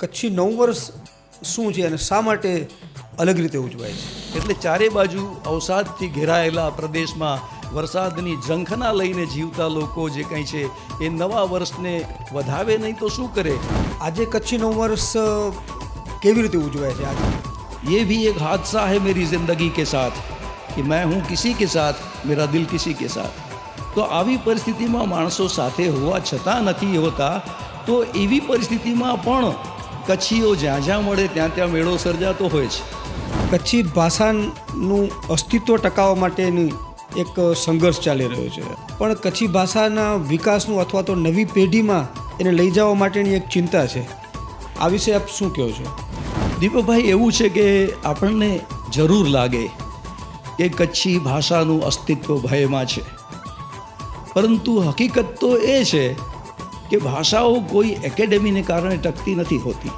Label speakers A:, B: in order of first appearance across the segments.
A: કચ્છી નવ વર્ષ શું છે અને શા માટે અલગ રીતે ઉજવાય છે?
B: એટલે ચારે બાજુ અવસાદથી ઘેરાયેલા પ્રદેશમાં વરસાદની ઝંખના લઈને જીવતા લોકો જે કંઈ છે એ નવા વર્ષને વધાવે નહીં તો શું કરે?
A: આજે કચ્છી નવ વર્ષ કેવી રીતે ઉજવાય છે આજે?
B: ये भी एक हादसा है मेरी ज़िंदगी के साथ कि मैं हूँ किसी के साथ, मेरा दिल किसी के साथ. તો આવી પરિસ્થિતિમાં માણસો સાથે હોવા છતાં નથી હોતા, તો એવી પરિસ્થિતિમાં પણ કચ્છીઓ જ્યાં જ્યાં મળે ત્યાં ત્યાં મેળો સર્જાતો હોય છે.
A: કચ્છી ભાષાનું અસ્તિત્વ ટકાવવા માટેની એક સંઘર્ષ ચાલી રહ્યો છે, પણ કચ્છી ભાષાના વિકાસનું અથવા તો નવી પેઢીમાં એને લઈ જવા માટેની એક ચિંતા છે. આ વિશે આપ શું કહો છો?
B: દીપકભાઈ, એવું છે કે આપણને જરૂર લાગે કે કચ્છી ભાષાનું અસ્તિત્વ ભયમાં છે, પરંતુ હકીકત તો એ છે કે ભાષાઓ કોઈ એકેડેમીને કારણે ટકતી નથી હોતી.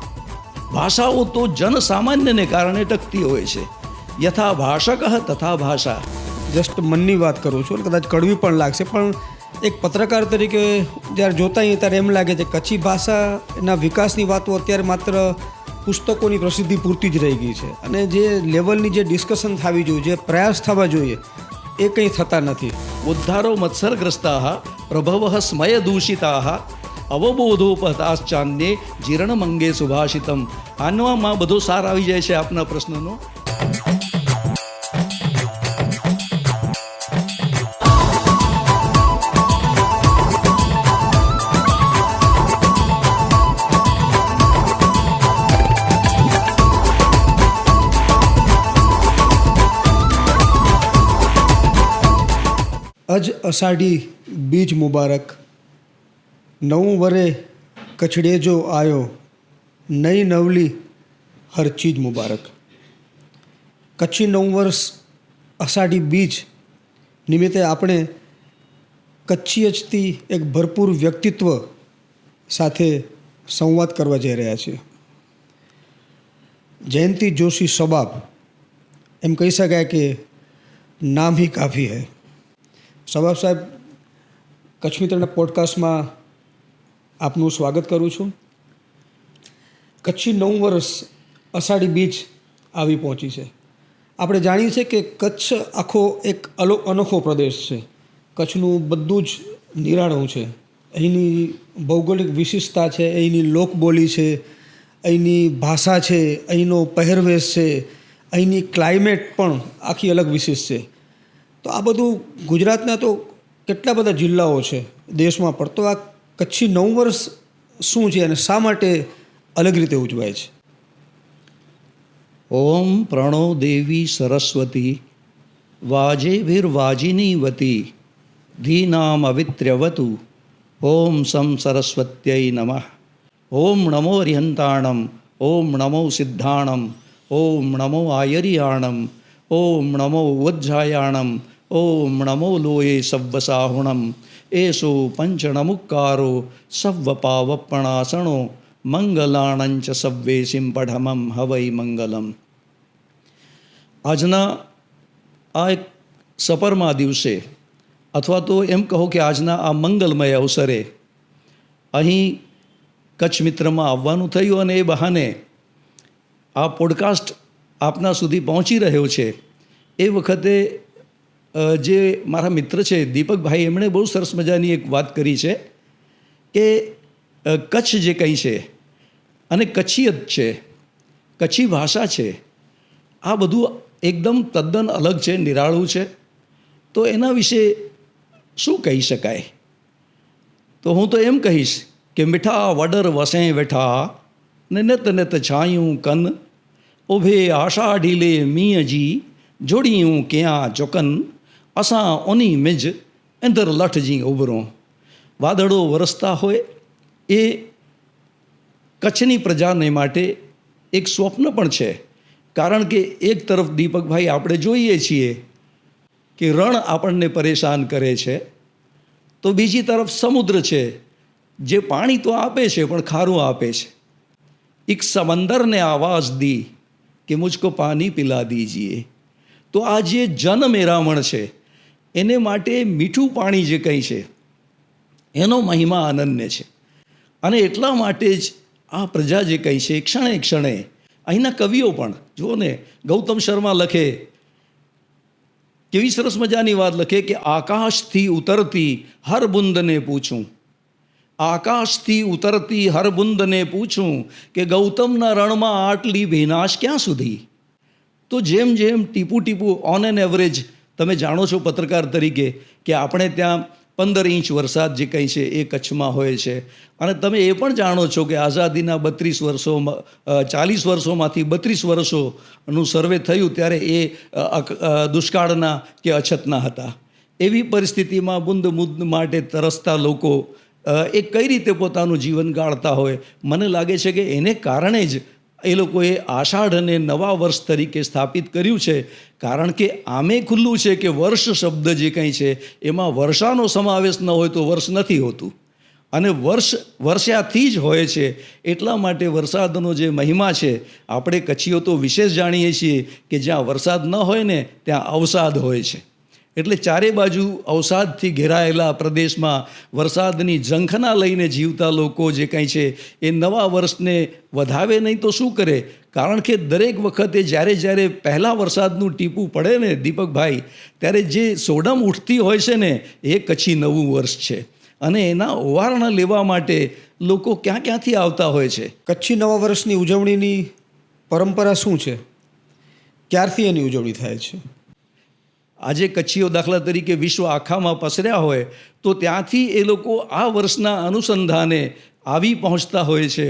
B: ભાષાઓ તો જનસામાન્યને કારણે ટકતી હોય છે. યથા ભાષક તથા ભાષા.
A: જસ્ટ મનની વાત કરું છું, કદાચ કડવી પણ લાગશે, પણ એક પત્રકાર તરીકે જ્યારે જોતા હોઈએ ત્યારે એમ લાગે છે કચ્છી ભાષાના વિકાસની વાતો અત્યારે માત્ર પુસ્તકોની પ્રસિદ્ધિ પૂરતી જ રહી ગઈ છે, અને જે લેવલની જે ડિસ્કશન થવી જોઈએ, જે પ્રયાસ થવા જોઈએ, એ કંઈ થતા નથી.
B: ઉદ્ધારો મત્સરગ્રસ્તા પ્રભવ સ્મય દૂષિતા અવબોધોપતાશ્ચાન્યે જીર્ણમંગે સુભાષિતમ. આનમાં બધો સાર આવી જાય છે આપના પ્રશ્નનો.
A: અજ અષાઢી બીજ મુબારક, નવું વરે કછડેજો આયો, નઈ નવલી હર ચીજ મુબારક. કચ્છી નવ વર્ષ અષાઢી બીજ નિમિત્તે આપણે કચ્છીયજથી એક ભરપૂર વ્યક્તિત્વ સાથે સંવાદ કરવા જઈ રહ્યા છીએ. જયંતિ જોશી સબાબ, એમ કહી શકાય કે નામ હી કાફી હૈ. સબાબ સાહેબ, કચ્છ મિત્રના પોડકાસ્ટમાં આપનું સ્વાગત કરું છું. કચ્છી નવ વર્ષ અષાઢી બીજ આવી પહોંચી છે. આપણે જાણીએ છીએ કે કચ્છ આખો એક અનોખો પ્રદેશ છે. કચ્છનું બધું જ નિરાળું છે. અહીંની ભૌગોલિક વિશિષ્ટતા છે, અહીંની લોકબોલી છે, અહીંની ભાષા છે, અહીંનો પહેરવેશ છે, અહીંની ક્લાઇમેટ પણ આખી અલગ વિશિષ્ટ છે. તો આ બધું ગુજરાતના તો કેટલા બધા જિલ્લાઓ છે દેશમાં, પણ તો આ કચ્છી નવ વર્ષ શું છે અને શા માટે અલગ રીતે ઉજવાય છે?
B: ઓમ પ્રણો દેવી સરસ્વતી વાજેભિર્વાજિની વતી ધીનામ અવિત્ર્યવતુ. ઓમ સમ સરસ્વત્યૈ નમઃ. ઓમ નમો અરિહંતાણમ. ઓમ નમો સિદ્ધાણમ. ઓમ નમો આયર્યાણમ. ઓમ નમો ઉજ્જાયાણમ. ઓમ નમો લોયે સવ્વસાહુણમ. એસો પંચણમુક્કારો સવ્વપાવપણાસણો મંગલાણંચ સવ્વેસિમ પઢમમ હવૈ મંગલમ. આજના આ એક સપરમા દિવસે, અથવા તો એમ કહો કે આજના આ મંગલમય અવસરે અહીં કચ્છ મિત્રમાં આવવાનું થયું, અને એ બહાને આ પોડકાસ્ટ આપના સુધી પહોંચી રહ્યો છે. એ વખતે જે મારા મિત્ર છે દીપકભાઈ, એમણે બહુ સરસ મજાની એક વાત કરી છે કે કચ્છ જે કંઈ છે અને કચ્છીયત છે, કચ્છી ભાષા છે, આ બધું એકદમ તદ્દન અલગ છે, નિરાળું છે. તો એના વિશે શું કહી શકાય? તો હું તો એમ કહીશ કે મીઠા વડર વસે વેઠા ને નેત નેત છાયું કન, ઉભે આષાઢીલે મીંજી જોડિયું ક્યાં ચોકન, અસાં ઓની મિજ એંદર લઠજી ઉભરો. વાદળો વરસતા હોય એ કચ્છની પ્રજાને માટે એક સ્વપ્ન પણ છે. કારણ કે એક તરફ દીપકભાઈ આપણે જોઈએ છીએ કે રણ આપણને પરેશાન કરે છે, તો બીજી તરફ સમુદ્ર છે જે પાણી તો આપે છે પણ ખારું આપે છે. એક સમંદર ને આવાજ દી કે મુझको પાણી પિલા દીજીએ. તો આ જે જન મેરામણ છે એને માટે મીઠું પાણી જે કંઈ છે એનો મહિમા અનન્ય છે. અને એટલા માટે જ આ પ્રજા જે કહી છે ક્ષણે ક્ષણે, અહીંના કવિઓ પણ જુઓ ને, ગૌતમ શર્મા લખે, કેવી સરસ મજાની વાત લખે કે આકાશથી ઉતરતી હર બુંદને પૂછું, આકાશથી ઉતરતી હર બુંદને પૂછું કે ગૌતમના રણમાં આટલી ભીનાશ ક્યાં સુધી. તો જેમ જેમ ટીપું ટીપું ઓન એન એવરેજ, તમે જાણો છો પત્રકાર તરીકે કે આપણે ત્યાં 15 ઇંચ વરસાદ જે કંઈ છે એ કચ્છમાં હોય છે. અને તમે એ પણ જાણો છો કે આઝાદીના 32 વર્ષોમાં 40 વર્ષોમાંથી 32 વર્ષોનું સર્વે થયું ત્યારે એ દુષ્કાળના કે અછતના હતા. એવી પરિસ્થિતિમાં બુંદ બુંદ માટે તરસતા લોકો એ કઈ રીતે પોતાનું જીવન ગાળતા હોય. મને લાગે છે કે એને કારણે જ એ લોકોએ આષાઢને નવા વર્ષ તરીકે સ્થાપિત કર્યું છે. કારણ કે આમે ખુલ્લું છે કે વર્ષ શબ્દ જે કંઈ છે એમાં વર્ષાનો સમાવેશ ન હોય તો વર્ષ નથી હોતું, અને વર્ષાથી જ હોય છે. એટલા માટે વરસાદનો જે મહિમા છે, આપણે કચ્છીઓ તો વિશેષ જાણીએ છીએ કે જ્યાં વરસાદ ન હોય ને ત્યાં અવસાદ હોય છે. એટલે ચારે બાજુ અવસાદથી ઘેરાયેલા પ્રદેશમાં વરસાદની ઝંખના લઈને જીવતા લોકો જે કંઈ છે એ નવા વર્ષને વધાવે નહીં તો શું કરે. કારણ કે દરેક વખતે જ્યારે પહેલાં વરસાદનું ટીપું પડે ને દીપકભાઈ, ત્યારે જે સોડમ ઉઠતી હોય છે ને એ કચ્છી નવું વર્ષ છે. અને એના ઓવારણા લેવા માટે લોકો ક્યાંથી આવતા હોય છે.
A: કચ્છી નવા વર્ષની ઉજવણીની પરંપરા શું છે? ક્યારથી એની ઉજવણી થાય છે?
B: આજે કચ્છીઓ દાખલા તરીકે વિશ્વ આખામાં પસર્યા હોય તો ત્યાંથી એ લોકો આ વર્ષના અનુસંધાને આવી પહોંચતા હોય છે.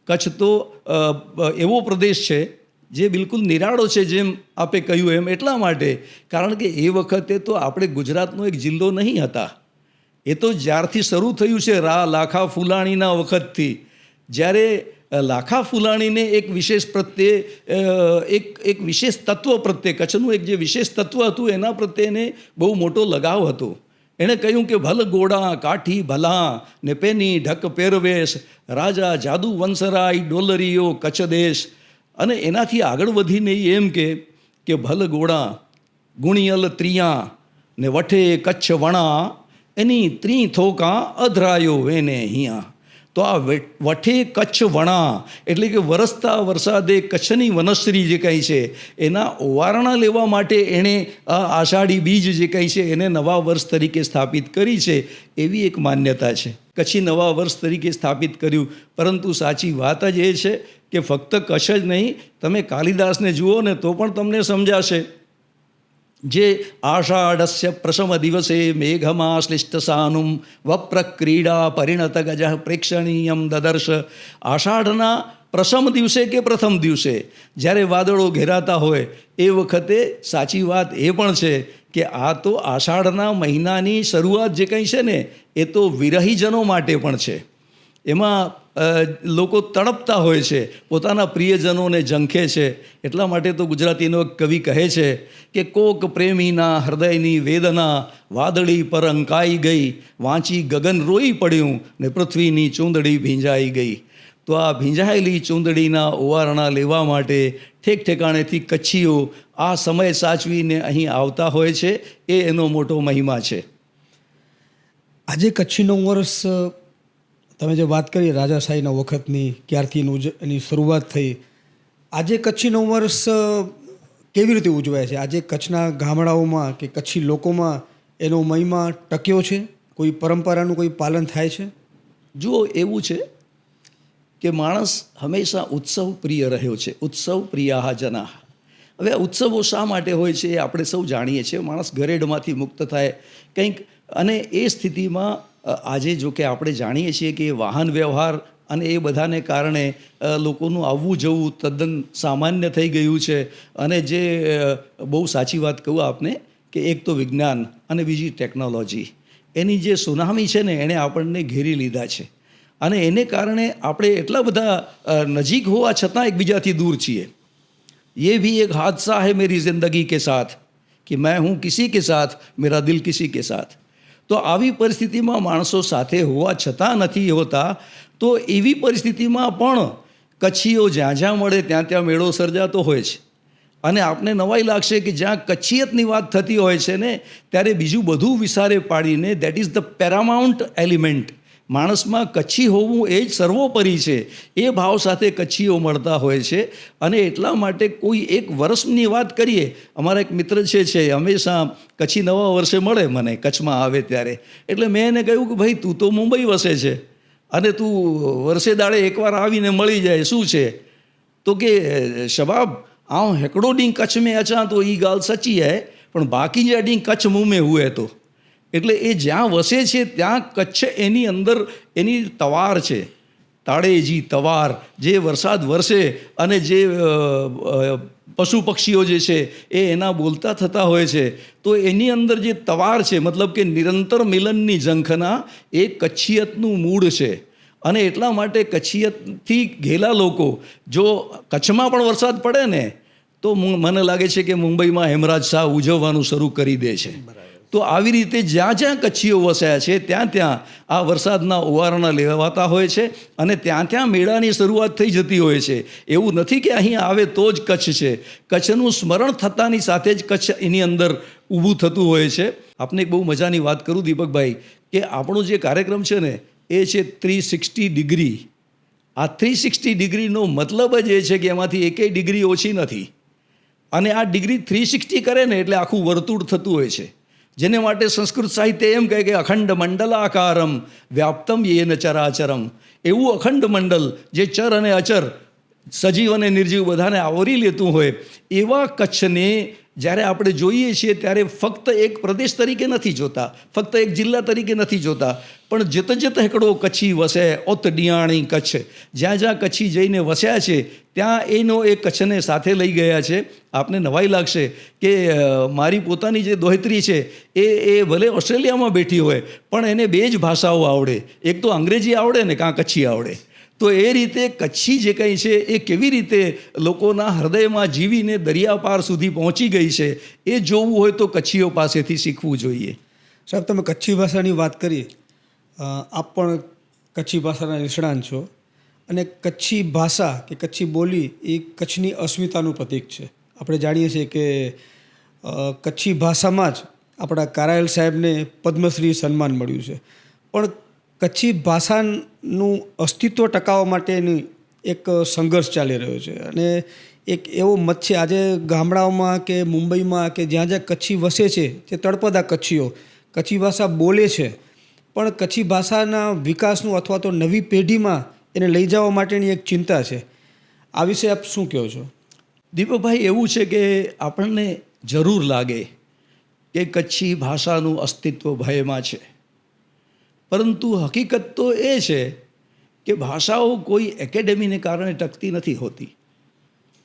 B: કચ્છ તો એવો પ્રદેશ છે જે બિલકુલ નિરાળો છે, જેમ આપે કહ્યું એમ, એટલા માટે કારણ કે એ વખતે તો આપણે ગુજરાતનો એક જિલ્લો નહીં હતા. એ તો જ્યારથી શરૂ થયું છે લાખા ફુલાણીના વખતથી, જ્યારે લાખા ફુલાણીને એક વિશેષ પ્રત્યે એક વિશેષ તત્વ પ્રત્યે, કચ્છનું એક જે વિશેષ તત્વ હતું એના પ્રત્યે એને બહુ મોટો લગાવ હતો. એણે કહ્યું કે ભલ ગોડા કાઠી ભલા ને પેની ઢક પહેરવેશ, રાજા જાદુ વંસરાય ડોલરીઓ કચ્છ દેશ. અને એનાથી આગળ વધીને એમ કે ભલ ગોડા ગુણિયલ ત્રિયા ને વઠે કચ્છ વણા એની ત્રી થોકા અધરાયો વેને અહીંયા. તો આ વઠે કચ્છ વણા એટલે કે વરસતા વરસાદે કચ્છની વનશ્રી જે કંઈ છે એના ઓવારણા લેવા માટે એણે આ આષાઢી બીજ જે કંઈ છે એને નવા વર્ષ તરીકે સ્થાપિત કરી છે. એવી એક માન્યતા છે. કચ્છી નવા વર્ષ તરીકે સ્થાપિત કર્યું. પરંતુ સાચી વાત જ એ છે કે ફક્ત કચ્છ જ નહીં, તમે કાલિદાસને જુઓ ને તો પણ તમને સમજાશે. જે આષાઢસ્ય પ્રથમ દિવસે મેઘમાશ્લિષ્ટ સાનુમ વપ્રક્રીડા પરિણત ગજ પ્રેક્ષણીયમ દદર્શ. આષાઢના પ્રથમ દિવસે કે પ્રથમ દિવસે જ્યારે વાદળો ઘેરાતા હોય એ વખતે સાચી વાત એ પણ છે કે આ તો આષાઢના મહિનાની શરૂઆત જે કંઈ છે ને એ તો વિરહીજનો માટે પણ છે. એમાં લોકો તડપતા હોય છે, પોતાના પ્રિયજનોને ઝંખે છે. એટલા માટે તો ગુજરાતીનો એક કવિ કહે છે કે કોક પ્રેમીના હૃદયની વેદના વાદળી પર અંકાઈ ગઈ, વાંચી ગગન રોઈ પડ્યું ને પૃથ્વીની ચૂંદડી ભીંજાઈ ગઈ. તો આ ભીંજાયેલી ચૂંદડીના ઓવારણા લેવા માટે ઠેક ઠેકાણેથી કચ્છીઓ આ સમય સાચવીને અહીં આવતા હોય છે. એ એનો મોટો મહિમા છે.
A: આજે કચ્છી નવું વર્ષ, તમે જે વાત કરી રાજાશાહીના વખતની, ક્યારથી એની શરૂઆત થઈ, આજે કચ્છી નવું વર્ષ કેવી રીતે ઉજવાય છે? આજે કચ્છના ગામડાઓમાં કે કચ્છી લોકોમાં એનો મહિમા ટક્યો છે? કોઈ પરંપરાનું કોઈ પાલન થાય છે?
B: જુઓ, એવું છે કે માણસ હંમેશા ઉત્સવ પ્રિય રહ્યો છે. ઉત્સવ પ્રિયા જના. હવે આ ઉત્સવો શા માટે હોય છે એ આપણે સૌ જાણીએ છીએ. માણસ ઘરેડમાંથી મુક્ત થાય કંઈક, અને એ સ્થિતિમાં આજે જો કે આપણે જાણીએ છીએ કે વાહન વ્યવહાર અને એ બધાને કારણે લોકોનું આવવું જવું તદ્દન સામાન્ય થઈ ગયું છે. અને જે બહુ સાચી વાત કહું આપને કે એક તો વિજ્ઞાન અને બીજી ટેકનોલોજી, એની જે સુનામી છે ને એણે આપણને ઘેરી લીધા છે. અને એને કારણે આપણે એટલા બધા નજીક હોવા છતાં એકબીજાથી દૂર છીએ. ये भी एक हादसा है मेरी ज़िंदगी के साथ कि मैं हूँ किसी के साथ, मेरा दिल किसी के साथ. તો આવી પરિસ્થિતિમાં માણસો સાથે હોવા છતાં નથી હોતા. તો એવી પરિસ્થિતિમાં પણ કચ્છીઓ જ્યાં જ્યાં મળે ત્યાં ત્યાં મેળો સર્જાતો હોય છે. અને આપને નવાઈ લાગશે કે જ્યાં કચ્છિયતની વાત થતી હોય છે ને ત્યારે બીજું બધું વિસારે પાડીને, that is the Paramount element, માણસમાં કચ્છી હોવું એ જ સર્વોપરી છે, એ ભાવ સાથે કચ્છીઓ મળતા હોય છે. અને એટલા માટે કોઈ એક વર્ષની વાત કરીએ, અમારા એક મિત્ર છે હંમેશા કચ્છી નવા વર્ષે મળે મને કચ્છમાં આવે ત્યારે. એટલે મેં એને કહ્યું કે ભાઈ તું તો મુંબઈ વસે છે અને તું વર્ષે દાડે એકવાર આવીને મળી જાય, શું છે? તો કે શબાબ આઉं हिकिड़ो ॾींहुं कच्छ में अचां तो ई ॻाल्हि सची आहे, પણ બાકી જે ॾींहुं કચ્છ મું में हुए તો. એટલે એ જ્યાં વસે છે ત્યાં કચ્છ એની અંદર એની તવાર છે, તાળેજી તવાર, જે વરસાદ વરસે અને જે પશુ પક્ષીઓ જે છે એ એના બોલતા થતા હોય છે, તો એની અંદર જે તવાર છે, મતલબ કે નિરંતર મિલનની ઝંખના, એ કચ્છિયતનું મૂળ છે. અને એટલા માટે કચ્છિયતથી ઘેલા લોકો જો કચ્છમાં પણ વરસાદ પડે ને તો મને લાગે છે કે મુંબઈમાં હેમરાજ શાહ ઉજવવાનું શરૂ કરી દે છે. તો આવી રીતે જ્યાં જ્યાં કચ્છીઓ વસ્યા છે ત્યાં ત્યાં આ વરસાદના ઓવારણા લેવાતા હોય છે અને ત્યાં ત્યાં મેળાની શરૂઆત થઈ જતી હોય છે. એવું નથી કે અહીં આવે તો જ કચ્છ છે, કચ્છનું સ્મરણ થતાની સાથે જ કચ્છ એની અંદર ઊભું થતું હોય છે. આપને એક બહુ મજાની વાત કરું દીપકભાઈ, કે આપણો જે કાર્યક્રમ છે ને એ છે 360 ડિગ્રી. આ 360 ડિગ્રીનો મતલબ જ એ છે કે એમાંથી એકેય ડિગ્રી ઓછી નથી. અને આ ડિગ્રી 360 કરે ને એટલે આખું વર્તુળ થતું હોય છે, જેને માટે સંસ્કૃત સાહિત્ય એમ કહે કે અખંડ મંડલાકારમ વ્યાપ્તમ યેન ચરાચરમ. એવું અખંડ મંડલ જે ચર અને અચર, સજીવ અને નિર્જીવ બધાને આવરી લેતું હોય, એવા કચ્છને જ્યારે આપણે જોઈએ છીએ ત્યારે ફક્ત એક પ્રદેશ તરીકે નથી જોતા, ફક્ત એક જિલ્લા તરીકે નથી જોતા, પણ જત જત હિકड़ो કચ્છી વસે ઓત ડિયાણી કચ્છ. જ્યાં જ્યાં કચ્છી જઈને વસ્યા છે ત્યાં એનો એ કચ્છને સાથે લઈ ગયા છે. આપને નવાઈ લાગશે કે મારી પોતાની જે દોહિત્રી છે એ ભલે ઓસ્ટ્રેલિયામાં બેઠી હોય પણ એને બે જ ભાષાઓ આવડે, એક તો અંગ્રેજી આવડે ને કાં કચ્છી આવડે. તો એ રીતે કચ્છી જે કંઈ છે એ કેવી રીતે લોકોના હૃદયમાં જીવીને દરિયાપાર સુધી પહોંચી ગઈ છે, એ જોવું હોય તો કચ્છીઓ પાસેથી શીખવું જોઈએ.
A: સાહેબ, તમે કચ્છી ભાષાની વાત કરી, આપ પણ કચ્છી ભાષાના નિષ્ણાંત છો, અને કચ્છી ભાષા કે કચ્છી બોલી એ કચ્છની અસ્મિતાનું પ્રતીક છે. આપણે જાણીએ છીએ કે કચ્છી ભાષામાં જ આપણા કારાયલ સાહેબને પદ્મશ્રી સન્માન મળ્યું છે. પણ કચ્છી ભાષાનું અસ્તિત્વ ટકાવવા માટેની એક સંઘર્ષ ચાલી રહ્યો છે, અને એક એવો મત છે આજે ગામડાઓમાં કે મુંબઈમાં કે જ્યાં જ્યાં કચ્છી વસે છે, જે તળપદા કચ્છીઓ કચ્છી ભાષા બોલે છે, પણ કચ્છી ભાષાના વિકાસનું અથવા તો નવી પેઢીમાં એને લઈ જવા માટેની એક ચિંતા છે. આ વિશે આપ શું કહો છો?
B: દીપકભાઈ, એવું છે કે આપણને જરૂર લાગે કે કચ્છી ભાષાનું અસ્તિત્વ ભયમાં છે, પરંતુ હકીકત તો એ છે કે ભાષાઓ કોઈ એકેડેમીને કારણે ટકતી નથી હોતી,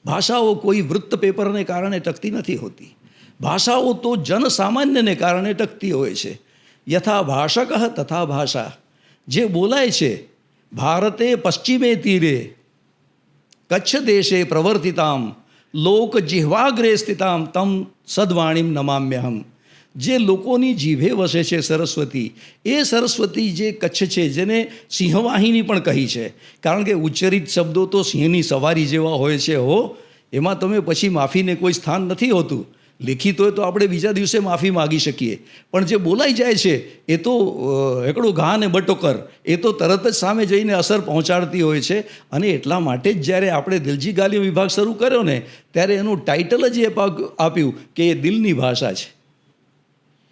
B: ભાષાઓ કોઈ વૃત્ત પેપરને કારણે ટકતી નથી હોતી, ભાષાઓ તો જનસામાન્યને કારણે ટકતી હોય છે. યથા ભાષક તથા ભાષા. જે બોલાય છે ભારતે પશ્ચિમે તીરે કચ્છ દેશે પ્રવર્તિતામ લોક જિહ્વાગ્રે સ્થિતામ તમ સદવાણીમ નમામ્યહમ. જે લોકોની જીભે વસે છે સરસ્વતી, એ સરસ્વતી જે કચ્છ છે, જેને સિંહવાહિની પણ કહી છે, કારણ કે ઉચ્ચરિત શબ્દો તો સિંહની સવારી જેવા હોય છે હો, એમાં તમે પછી માફીને કોઈ સ્થાન નથી હોતું. લિખિત હોય તો આપણે બીજા દિવસે માફી માગી શકીએ, પણ જે બોલાઈ જાય છે એ તો એકડો ઘા ને બટોકર, એ તો તરત જ સામે જઈને અસર પહોંચાડતી હોય છે. અને એટલા માટે જ જ્યારે આપણે દિલજી ગાલિયો વિભાગ શરૂ કર્યો ને ત્યારે એનું ટાઇટલ જ એ આપ્યું કે એ દિલની ભાષા છે.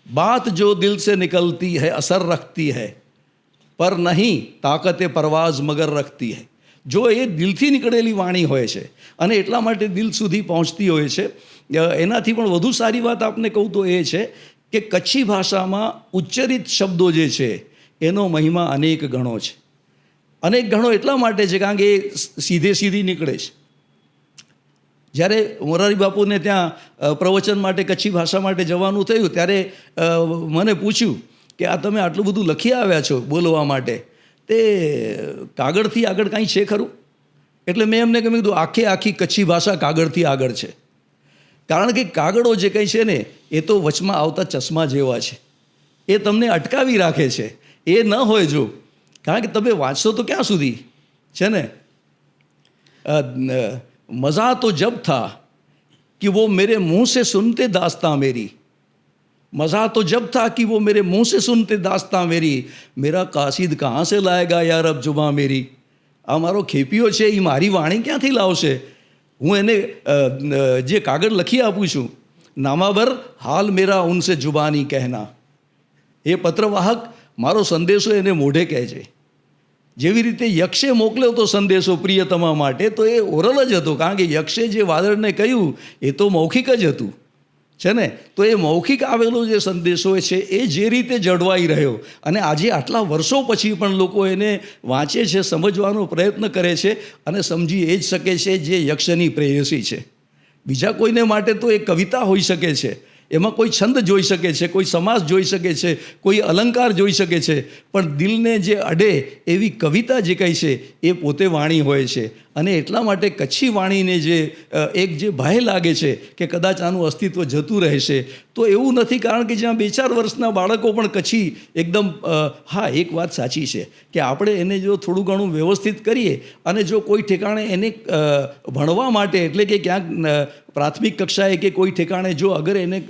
B: बात जो दिल से निकलती है असर रखती है, पर नहीं ताकते परवाज मगर रखती है. જો એ દિલથી નીકળેલી વાણી હોય છે અને એટલા માટે દિલ સુધી પહોંચતી હોય છે. એનાથી પણ વધુ સારી વાત આપને કહું તો એ છે કે કચ્છી ભાષામાં ઉચ્ચરિત શબ્દો જે છે એનો મહિમા અનેક ગણો છે. અનેક ગણો એટલા માટે છે કારણ કે એ સીધી નીકળે છે. જ્યારે મોરારી બાપુને ત્યાં પ્રવચન માટે કચ્છી ભાષા માટે જવાનું થયું ત્યારે મને પૂછ્યું કે આ તમે આટલું બધું લખી આવ્યા છો બોલવા માટે, તે કાગળથી આગળ કાંઈ છે ખરું? એટલે મેં એમને કીધું આખી કચ્છી ભાષા કાગળથી આગળ છે. કારણ કે કાગળો જે કંઈ છે ને એ તો વચમાં આવતા ચશ્મા જેવા છે, એ તમને અટકાવી રાખે છે. એ ન હોય જો, કારણ કે તમે વાંચશો તો ક્યાં સુધી છે ને. मज़ा तो जब था कि वो मेरे मुंह से सुनते दास्तां मेरी, मज़ा तो जब था कि वो मेरे मुंह से सुनते दास्तां मेरी, मेरा कासिद कहाँ से लाएगा યાર અબ જુબાં મેરી. આ મારો ખેપિયો છે એ મારી વાણી ક્યાંથી લાવશે? હું એને જે કાગળ લખી આપું છું, નામાબર હાલ મેરા ઉનસે જુબાની કહેના, એ પત્રવાહક મારો સંદેશો એને મોઢે કહે છે. જેવી રીતે યક્ષે મોકલ્યો તો સંદેશો પ્રિયતમા માટે, તો એ ઓરલ જ હતો, કારણ કે યક્ષે જે વાદળને કહ્યું એ તો મૌખિક જ હતું, છે ને. તો એ મૌખિક આવેલો જે સંદેશો છે એ જે રીતે જળવાઈ રહ્યો, અને આજે આટલા વર્ષો પછી પણ લોકો એને વાંચે છે, સમજવાનો પ્રયત્ન કરે છે અને સમજી એ જ શકે છે જે યક્ષની પ્રેયસી છે. બીજા કોઈને માટે તો એ કવિતા હોઈ શકે છે, એમાં કોઈ છંદ જોઈ શકે છે, કોઈ સમાસ જોઈ શકે છે, કોઈ અલંકાર જોઈ શકે છે, પણ દિલને જે અડે એવી કવિતા જે કહી છે એ પોતે વાણી હોય છે. અને એટલા માટે કચ્છી વાણીને જે એક જે ભય લાગે છે કે કદાચ આનું અસ્તિત્વ જતું રહેશે, તો એવું નથી. કારણ કે જ્યાં 2-4 વર્ષના બાળકો પણ કચ્છી એકદમ, હા એક વાત સાચી છે કે આપણે એને જો થોડું ઘણું વ્યવસ્થિત કરીએ અને જો કોઈ ઠેકાણે એને ભણવા માટે, એટલે કે ક્યાંક પ્રાથમિક કક્ષાએ કે કોઈ ઠેકાણે જો અગર એને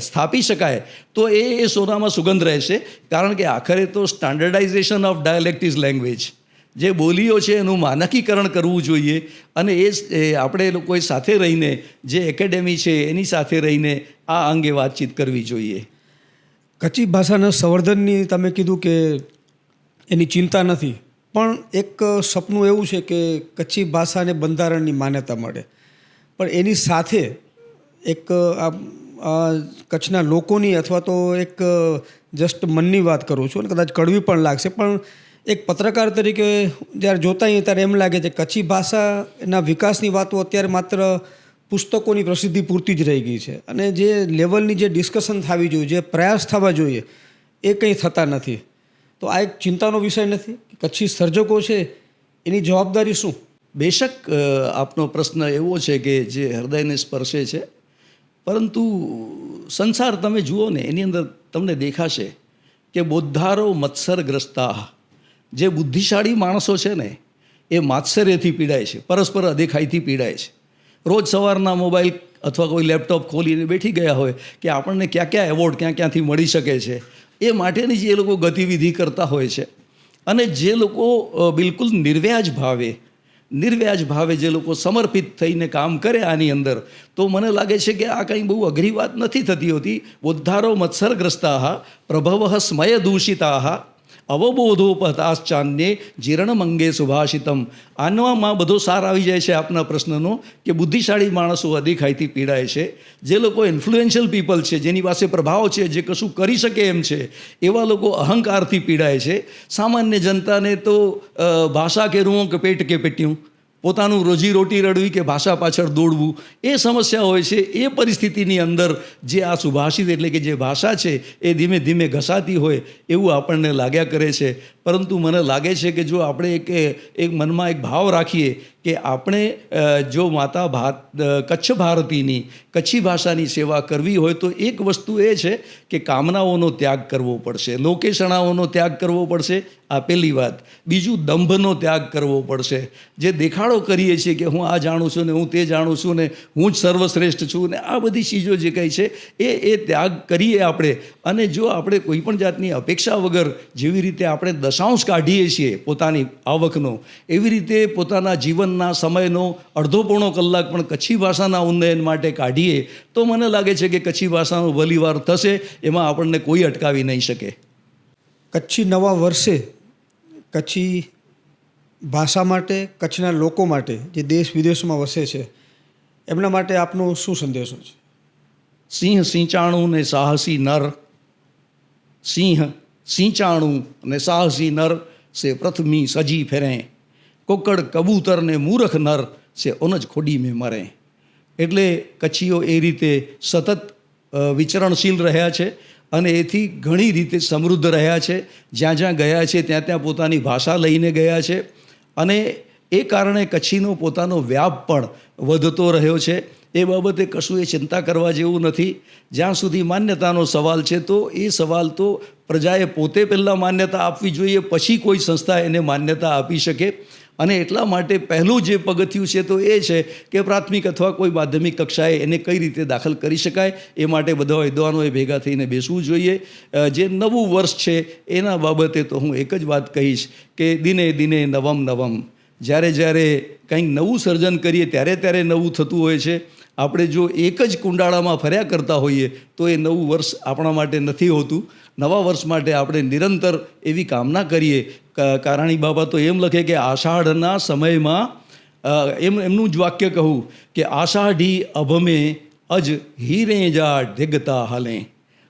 B: સ્થાપી શકાય તો એ સોનામાં સુગંધ રહેશે. કારણ કે આખરે તો standardisation of dialect is language, જે બોલીઓ છે એનું માનકીકરણ કરવું જોઈએ. અને એ આપણે લોકોએ સાથે રહીને, જે એકેડેમી છે એની સાથે રહીને આ અંગે વાતચીત કરવી જોઈએ.
A: કચ્છી ભાષાના સંવર્ધનની તમે કીધું કે એની ચિંતા નથી, પણ એક સપનું એવું છે કે કચ્છી ભાષાને બંધારણની માન્યતા મળે, પણ એની સાથે એક કચ્છના લોકોની, અથવા તો એક જસ્ટ મનની વાત કરું છું અને કદાચ કડવી પણ લાગશે, પણ એક પત્રકાર તરીકે જ્યારે જોતા હોઈએ ત્યારે એમ લાગે છે કચ્છી ભાષાના વિકાસની વાતો અત્યારે માત્ર પુસ્તકોની પ્રસિદ્ધિ પૂરતી જ રહી ગઈ છે, અને જે લેવલની જે ડિસ્કશન થવી જોઈએ, જે પ્રયાસ થવા જોઈએ, એ કંઈ થતા નથી. તો આ એક ચિંતાનો વિષય નથી? કચ્છી સર્જકો છે એની જવાબદારી શું?
B: બેશક આપનો પ્રશ્ન એવો છે કે જે હૃદયને સ્પર્શે છે, પરંતુ સંસાર તમે જુઓ ને એની અંદર તમને દેખાશે કે બોદ્ધારો મત્સરગ્રસ્તા, જે બુદ્ધિશાળી માણસો છે ને એ માત્સર્યથી પીડાય છે, પરસ્પર અદેખાઈથી પીડાય છે. રોજ સવારના મોબાઈલ અથવા કોઈ લેપટોપ ખોલીને બેઠી ગયા હોય કે આપણને ક્યાં ક્યાં એવોર્ડ ક્યાંથી મળી શકે છે, એ માટેની જ એ લોકો ગતિવિધિ કરતા હોય છે. અને જે લોકો બિલકુલ નિર્વ્યાજ ભાવે જે લોકો સમર્પિત થઈને કામ કરે આની અંદર, તો મને લાગે છે કે આ કંઈ બહુ અઘરી વાત નથી થતી હોતી. બોદ્ધારો મત્સરગ્રસ્તા પ્રભવ સ્મય દૂષિતા અવબોધોપતાશ્ચાન્યે જીર્ણમંગે સુભાષિતમ. આનમાં બધો સાર આવી જાય છે આપના પ્રશ્નનો, કે બુદ્ધિશાળી માણસો અદેખાઈથી પીડાય છે. જે લોકો ઇન્ફ્લુએન્શિયલ પીપલ છે, જેની પાસે પ્રભાવ છે, જે કશું કરી શકે એમ છે, એવા લોકો અહંકારથી પીડાય છે. સામાન્ય જનતાને તો ભાષા કે રૂં કે પેટ કે પેટ્યું, પોતાનું રોજીરોટી રળવી કે ભાષા પાછળ દોડવું, એ સમસ્યા હોય છે. એ પરિસ્થિતિની અંદર જે આ સુભાષિત એટલે કે જે ભાષા છે એ ધીમે ધીમે ઘસાતી હોય એવું આપણને લાગ્યા કરે છે. પરંતુ મને લાગે છે કે જો આપણે એક મનમાં એક ભાવ રાખીએ કે આપણે જો કચ્છ ભારતીની કચ્છી ભાષાની સેવા કરવી હોય તો એક વસ્તુ એ છે કે કામનાઓનો ત્યાગ કરવો પડશે, લોકેશણાઓનો ત્યાગ કરવો પડશે. આ પહેલી વાત. બીજું, દંભનો ત્યાગ કરવો પડશે. જે દેખાડો કરીએ છીએ કે હું આ જાણું છું ને હું તે જાણું છું ને હું જ સર્વશ્રેષ્ઠ છું ને, આ બધી ચીજો જે કંઈ છે એ ત્યાગ કરીએ આપણે. અને જો આપણે કોઈ પણ જાતની અપેક્ષા વગર જેવી રીતે આપણે દશાંશ કાઢીએ છીએ પોતાની આવકનો, એવી રીતે પોતાના જીવનના સમયનો અડધો-પોણો કલાક પણ કચ્છી ભાષાના ઉન્નયન માટે કાઢીએ તો મને લાગે છે કે કચ્છી ભાષાનો વલીવાર થશે, એમાં આપણને કોઈ અટકાવી નહીં શકે.
A: કચ્છી નવા વર્ષે કચ્છી ભાષા માટે, કચ્છના લોકો માટે જે દેશ વિદેશમાં વસે છે એમના માટે આપનો શું સંદેશો છે?
B: સિંહ સિંચાણું ને સાહસી નર, સિંહ સિંચાણું ને સાહસી નર સે પ્રથમી સજી ફેરે, કોકડ કબૂતર ને મૂરખ નર સે ઓનજ ખોડી મેં મરે. એટલે કચ્છીઓ એ રીતે સતત વિચરણશીલ રહ્યા છે અને એથી ઘણી રીતે સમૃદ્ધ રહ્યા છે. જ્યાં જ્યાં ગયા છે ત્યાં ત્યાં પોતાની ભાષા લઈને ગયા છે અને એ કારણે કચ્છીનો પોતાનો વ્યાપ પણ વધતો રહ્યો છે. એ બાબતે કશું એ ચિંતા કરવા જેવું નથી. જ્યાં સુધી માન્યતાનો સવાલ છે તો એ સવાલ તો પ્રજાએ પોતે પહેલાં માન્યતા આપવી જોઈએ, પછી કોઈ સંસ્થા એને માન્યતા આપી શકે. અને એટલા માટે પહેલું જે પગથિયું છે તો એ છે કે પ્રાથમિક અથવા કોઈ માધ્યમિક કક્ષાએ એને કઈ રીતે દાખલ કરી શકાય એ માટે બધા વિદ્વાનોએ ભેગા થઈને બેસવું જોઈએ. જે નવું વર્ષ છે એના બાબતે તો હું એક જ વાત કહીશ કે દિને દિને નવમ નવમ, જ્યારે જ્યારે કંઈક નવું સર્જન કરીએ ત્યારે નવું થતું હોય છે. આપણે જો એક જ કુંડાળામાં ફર્યા કરતા હોઈએ તો એ નવું વર્ષ આપણા માટે નથી હોતું. નવા વર્ષ માટે આપણે નિરંતર એવી કામના કરીએ. કારાણી બાબા તો એમ લખે કે આષાઢના સમયમાં એમનું જ વાક્ય કહું કે આષાઢી અભમે અજ હીરે જા ઢેગતા હાલે.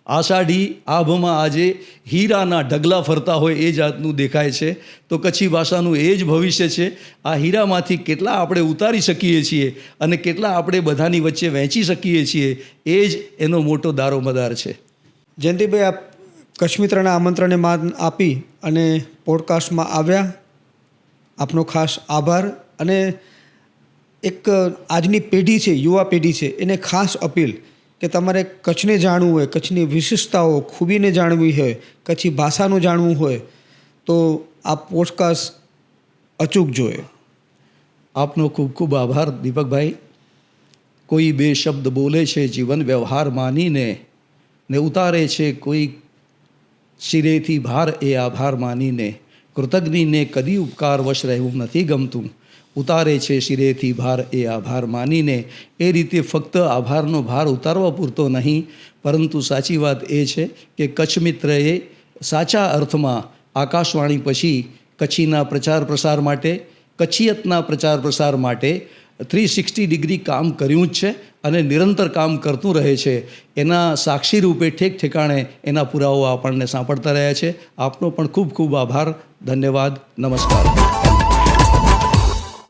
B: આષાઢી આભમાં આજે હીરાના ઢગલા ફરતા હોય એ જાતનું દેખાય છે. તો કચ્છી ભાષાનું એ જ ભવિષ્ય છે. આ હીરામાંથી કેટલા આપણે ઉતારી શકીએ છીએ અને કેટલા આપણે બધાની વચ્ચે વહેંચી શકીએ છીએ એ જ એનો મોટો દારોમદાર છે.
A: જયંતિભાઈ, આપ કચ્છ મિત્રના આમંત્રણને માન આપી અને પોડકાસ્ટમાં આવ્યા, આપનો ખાસ આભાર. અને એક આજની પેઢી છે, યુવા પેઢી છે, એને ખાસ અપીલ કે તમારે કચ્છને જાણવું હોય, કચ્છની વિશેષતાઓ ખૂબીને જાણવી હોય, કચ્છી ભાષાનું જાણવું હોય તો આ પોડકાસ્ટ અચૂક જોઈએ.
B: આપનો ખૂબ ખૂબ આભાર દીપકભાઈ. કોઈ બે શબ્દ બોલે છે જીવન વ્યવહાર માનીને, ને ઉતારે છે કોઈ શિરેથી ભાર એ આભાર માનીને. કૃતજ્ઞને કદી ઉપકાર વશ રહેવું નથી ગમતું, ઉતારે છે શિરેથી ભાર એ આભાર માનીને. એ રીતે ફક્ત આભારનો ભાર ઉતારવા પૂરતો નહીં, પરંતુ સાચી વાત એ છે કે કચ્છ મિત્રએ સાચા અર્થમાં આકાશવાણી પછી કચ્છીના પ્રચાર પ્રસાર માટે, કચ્છિયતના પ્રચાર પ્રસાર માટે 360 ડિગ્રી કામ કર્યું જ છે અને નિરંતર કામ કરતું રહે છે. એના સાક્ષી રૂપે ઠેક ઠેકાણે એના પુરાવો આપણને સાંપડતા રહ્યા છે. આપનો પણ ખૂબ ખૂબ આભાર. ધન્યવાદ. નમસ્કાર.